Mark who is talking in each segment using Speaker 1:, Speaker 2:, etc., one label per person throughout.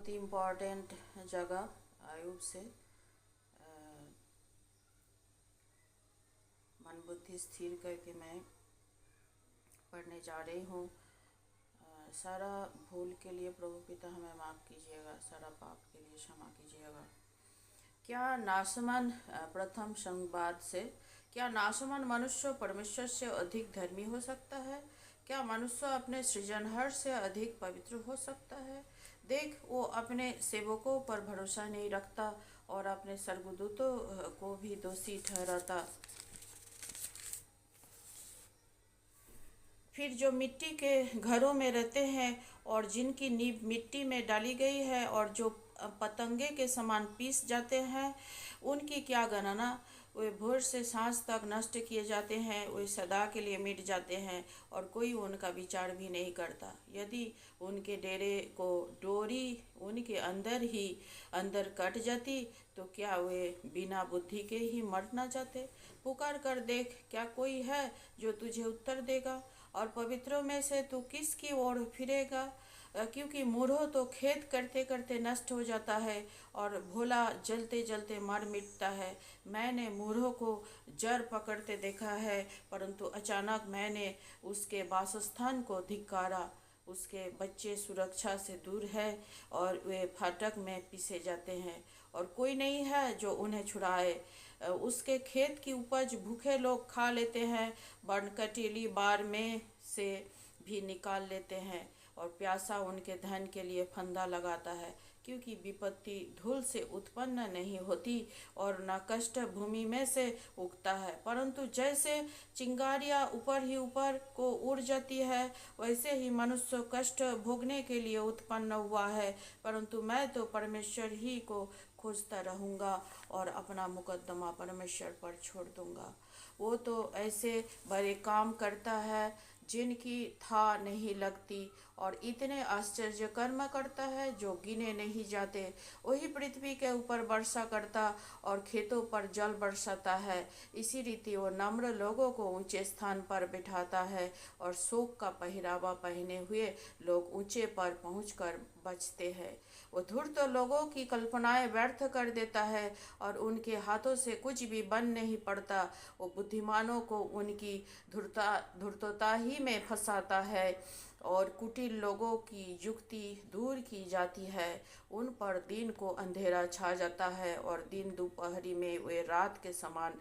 Speaker 1: बहुत ही इम्पोर्टेंट जगह आयुब से मन बुद्धि स्थिर करके मैं पढ़ने जा रही हूँ। सारा भूल के लिए प्रभु पिता हमें माफ़ कीजिएगा, सारा पाप के लिए क्षमा कीजिएगा। क्या नाशवान प्रथम संवाद से क्या नाशवान मनुष्य परमेश्वर से अधिक धर्मी हो सकता है? क्या मनुष्य अपने सृजनहार से अधिक पवित्र हो सकता है? देख, वो अपने सेवकों पर भरोसा नहीं रखता और अपने स्वर्गदूतों को भी दोषी ठहराता। फिर जो मिट्टी के घरों में रहते हैं और जिनकी नींव मिट्टी में डाली गई है और जो पतंगे के समान पीस जाते हैं, उनकी क्या गणना। वे भोर से सांझ तक नष्ट किए जाते हैं, वे सदा के लिए मिट जाते हैं और कोई उनका विचार भी नहीं करता। यदि उनके डेरे को डोरी उनके अंदर ही अंदर कट जाती तो क्या वे बिना बुद्धि के ही मर न जाते? पुकार कर देख, क्या कोई है जो तुझे उत्तर देगा? और पवित्रों में से तू किसकी ओर फिरेगा? क्योंकि मूढ़ो तो खेत करते करते नष्ट हो जाता है और भोला जलते जलते मर मिटता है। मैंने मूढ़ो को जड़ पकड़ते देखा है, परंतु अचानक मैंने उसके वासस्थान को धिक्कारा। उसके बच्चे सुरक्षा से दूर है और वे फाटक में पीसे जाते हैं और कोई नहीं है जो उन्हें छुड़ाए। उसके खेत की उपज भूखे लोग खा लेते हैं, बनकटीली बार में से भी निकाल लेते हैं और प्यासा उनके धन के लिए फंदा लगाता है। क्योंकि विपत्ति धूल से उत्पन्न नहीं होती और न कष्ट भूमि में से उगता है, परंतु जैसे चिंगारियां ऊपर ही ऊपर को उड़ जाती है, वैसे ही मनुष्य कष्ट भोगने के लिए उत्पन्न हुआ है। परंतु मैं तो परमेश्वर ही को खोजता रहूँगा और अपना मुकद्दमा परमेश्वर पर छोड़ दूँगा। वो तो ऐसे बड़े काम करता है जिनकी था नहीं लगती और इतने आश्चर्य कर्म करता है जो गिने नहीं जाते। वही पृथ्वी के ऊपर वर्षा करता और खेतों पर जल बरसाता है। इसी रीति वो नम्र लोगों को ऊंचे स्थान पर बिठाता है और शोक का पहरावा पहने हुए लोग ऊंचे पर पहुंचकर बचते हैं। वो धूर्त लोगों की कल्पनाएं व्यर्थ कर देता है और उनके हाथों से कुछ भी बन नहीं पड़ता। वो बुद्धिमानों को उनकी धूर्तता ही में फंसाता है और कुटिल लोगों की युक्ति दूर की जाती है। उन पर दिन को अंधेरा छा जाता है और दिन दोपहरी में वे रात के समान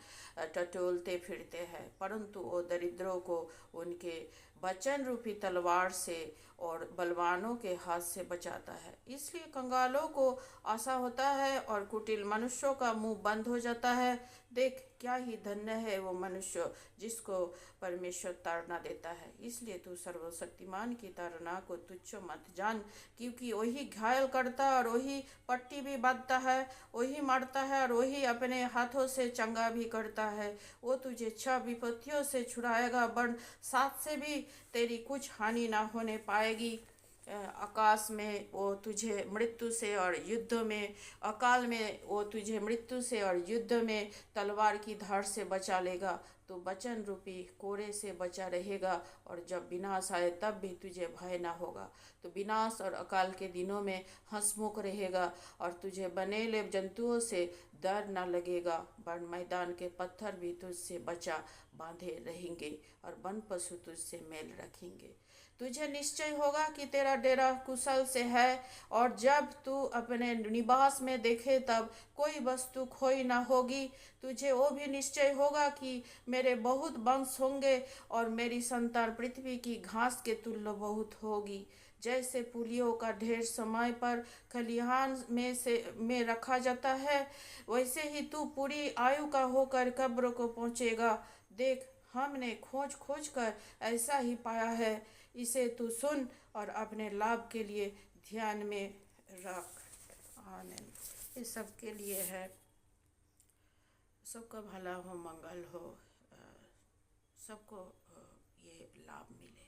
Speaker 1: टटोलते फिरते हैं, परंतु वो दरिद्रों को उनके वचन रूपी तलवार से और बलवानों के हाथ से बचाता है। इसलिए कंगालों को आशा होता है और कुटिल मनुष्यों का मुंह बंद हो जाता है। देख, क्या ही धन्य है वो मनुष्य जिसको परमेश्वर ताड़ना देता है। इसलिए तू सर्वशक्तिमान की ताड़ना को तुच्छ मत जान, क्योंकि वही घायल करता और वही पट्टी भी बांधता है, वही मारता है और वही अपने हाथों से चंगा भी करता है। वो तुझे 6 विपत्तियों से छुड़ाएगा, वरन 7 से भी तेरी कुछ हानि ना होने पाएगी। आकाश में वो तुझे मृत्यु से और युद्ध में अकाल में वो तुझे मृत्यु से और युद्ध में तलवार की धार से बचा लेगा। तो वचन रूपी कोड़े से बचा रहेगा और जब विनाश आए तब भी तुझे भय ना होगा। तो विनाश और अकाल के दिनों में हंसमुख रहेगा और तुझे बनेले जंतुओं से डर न लगेगा। वन मैदान के पत्थर भी तुझसे बचा बांधे रहेंगे और वन पशु तुझसे मेल रखेंगे। तुझे निश्चय होगा कि तेरा डेरा कुशल से है और जब तू अपने निवास में देखे तब कोई वस्तु खोई ना होगी। तुझे वो भी निश्चय होगा कि मेरे बहुत वंश होंगे और मेरी संतान पृथ्वी की घास के तुल्य बहुत होगी। जैसे पुलियों का ढेर समय पर खलिहान में रखा जाता है, वैसे ही तू पूरी आयु का होकर कब्र को पहुँचेगा। देख, हमने खोज खोज कर ऐसा ही पाया है, इसे तू सुन और अपने लाभ के लिए ध्यान में रख। आमीन। इस सब के लिए है, सबका भला हो, मंगल हो, सबको ये लाभ मिले।